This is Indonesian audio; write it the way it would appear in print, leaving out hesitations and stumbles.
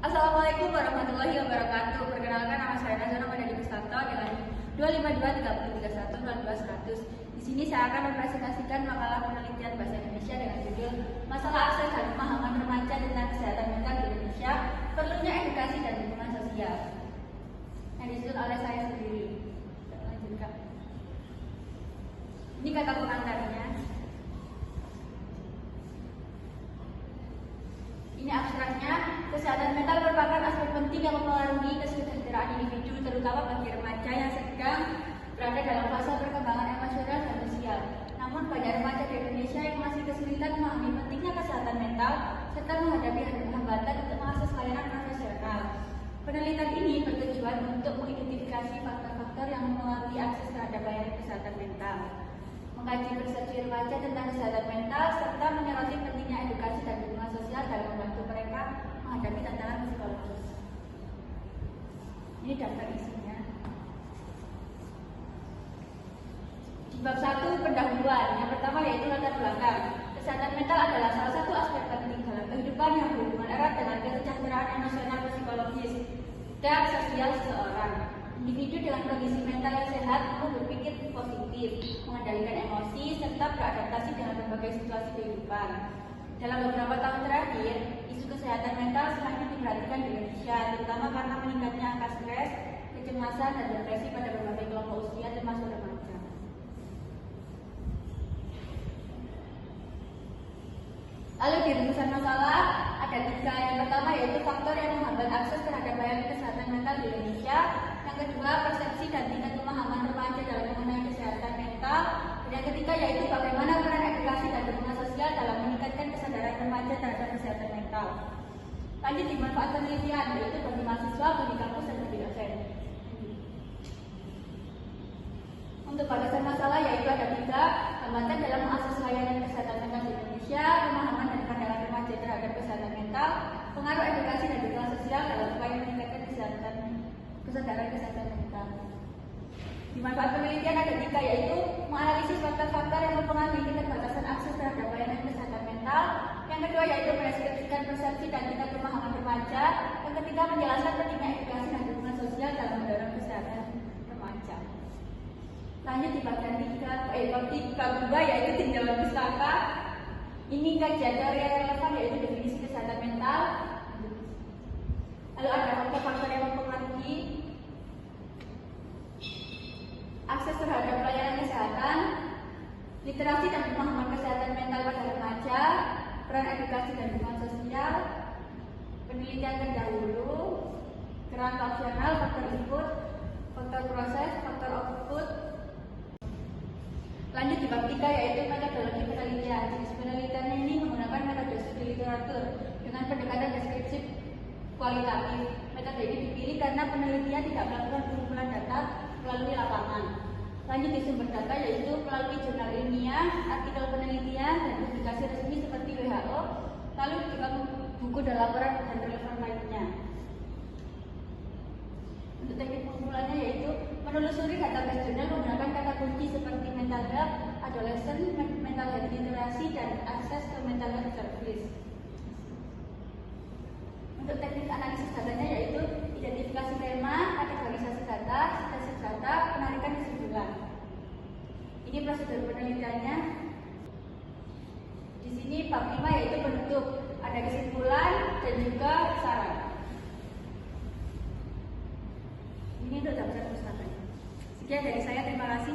Assalamualaikum warahmatullahi wabarakatuh. Perkenalkan, nama saya Nazana Madani Kustanto dengan 2523031 Di sini saya akan mempresentasikan makalah penelitian bahasa Indonesia dengan judul Masalah Akses dan Pemahaman Remaja tentang Kesehatan Mental di Indonesia, Perlunya Edukasi dan Dukungan Sosial, yang disusun oleh saya sendiri. Lanjutkan. Ini kata pengantarnya. Ini abstraknya. Kesehatan mental merupakan aspek penting yang mempengaruhi kesejahteraan individu, terutama bagi remaja yang sedang berada dalam fase perkembangan emosional dan sosial. Namun banyak remaja di Indonesia yang masih kesulitan memahami pentingnya kesehatan mental serta menghadapi hambatan untuk mengakses layanan profesional. Penelitian ini bertujuan untuk mengidentifikasi faktor-faktor yang mempengaruhi akses terhadap layanan kesehatan mental, mengkaji persepsi remaja tentang kesehatan mental, serta menyoroti pentingnya edukasi dan dukungan sosial dalam membantu mereka menghadapi tantangan psikologis. Ini daftar isinya. Di bab 1 pendahuluan, yang pertama yaitu latar belakang. Kesehatan mental adalah salah satu aspek penting dalam kehidupan yang berhubungan erat dengan kesejahteraan emosional, psikologis, dan sosial seseorang. Individu dengan kondisi mental yang sehat mampu berpikir positif, mengendalikan emosi, serta beradaptasi dengan berbagai situasi kehidupan. Dalam beberapa tahun terakhir, isu kesehatan mental semakin diperhatikan di Indonesia, terutama karena meningkatnya angka stres, kecemasan, dan depresi pada berbagai kelompok usia termasuk remaja. Lalu di rumusan masalah ada 3. Yang pertama yaitu faktor yang menghambat akses terhadap layanan kesehatan mental di Indonesia. Yang kedua, persepsi dan tingkat pemahaman remaja dalam mengenai kesehatan mental. Dan yang ketiga yaitu bagaimana peran edukasi dan dukungan sosial dalam meningkatkan kesadaran remaja terhadap kesehatan mental. Lanjut di manfaat penelitian, yaitu bagi mahasiswa, bagi kampus, dan bagi dosen. Untuk batasan masalah yaitu ada 3. Hambatan dalam mengakses layanan kesehatan mental di Indonesia, pemahaman dan pandangan remaja terhadap kesehatan mental, pengaruh edukasi dan dukungan sosial dalam upaya meningkatkan kesadaran kesehatan mental. Di manfaat penelitian ada 3, yaitu menganalisis faktor-faktor yang mempengaruhi keterbatasan akses terhadap layanan kesehatan mental. Yang kedua yaitu mendeskripsikan persepsi dan tingkat pemahaman remaja. Yang ketiga menjelaskan pentingnya edukasi dan dukungan sosial dalam mendorong kesehatan remaja. Lanjut di bagian 3, yaitu tinjauan pustaka. Ini kajian teori yang relevan yaitu definisi kesehatan mental. Lalu ada faktor-faktor yang mempengaruhi akses terhadap pelayanan kesehatan, literasi dan pemahaman kesehatan mental pada remaja, peran edukasi dan dukungan sosial, penelitian terdahulu, peran faksional, faktor input, faktor proses, faktor output. Lanjut di bab 3 yaitu metodologi penelitian. Jenis penelitian ini menggunakan metode studi literatur dengan pendekatan deskriptif kualitatif. Metode ini dipilih karena penelitian tidak melakukan pengumpulan data melalui lapangan. Lanjut di sumber data yaitu melalui jurnal ilmiah, artikel penelitian, dan publikasi resmi seperti WHO, lalu juga buku dan laporan dan relevan lainnya. Untuk teknik pengumpulannya yaitu menelusuri database jurnal menggunakan kata kunci seperti mental health, adolescent, mental health literasi, dan akses ke mental health service. Untuk teknik analisis datanya yaitu identifikasi tema, kategorisasi data, sintesis data, penarikan kesimpulan. Ini prosedur penelitiannya. Di sini bab 5 yaitu penutup, ada kesimpulan dan juga saran. Ini untuk daftar pustaka. Sekian dari saya, terima kasih.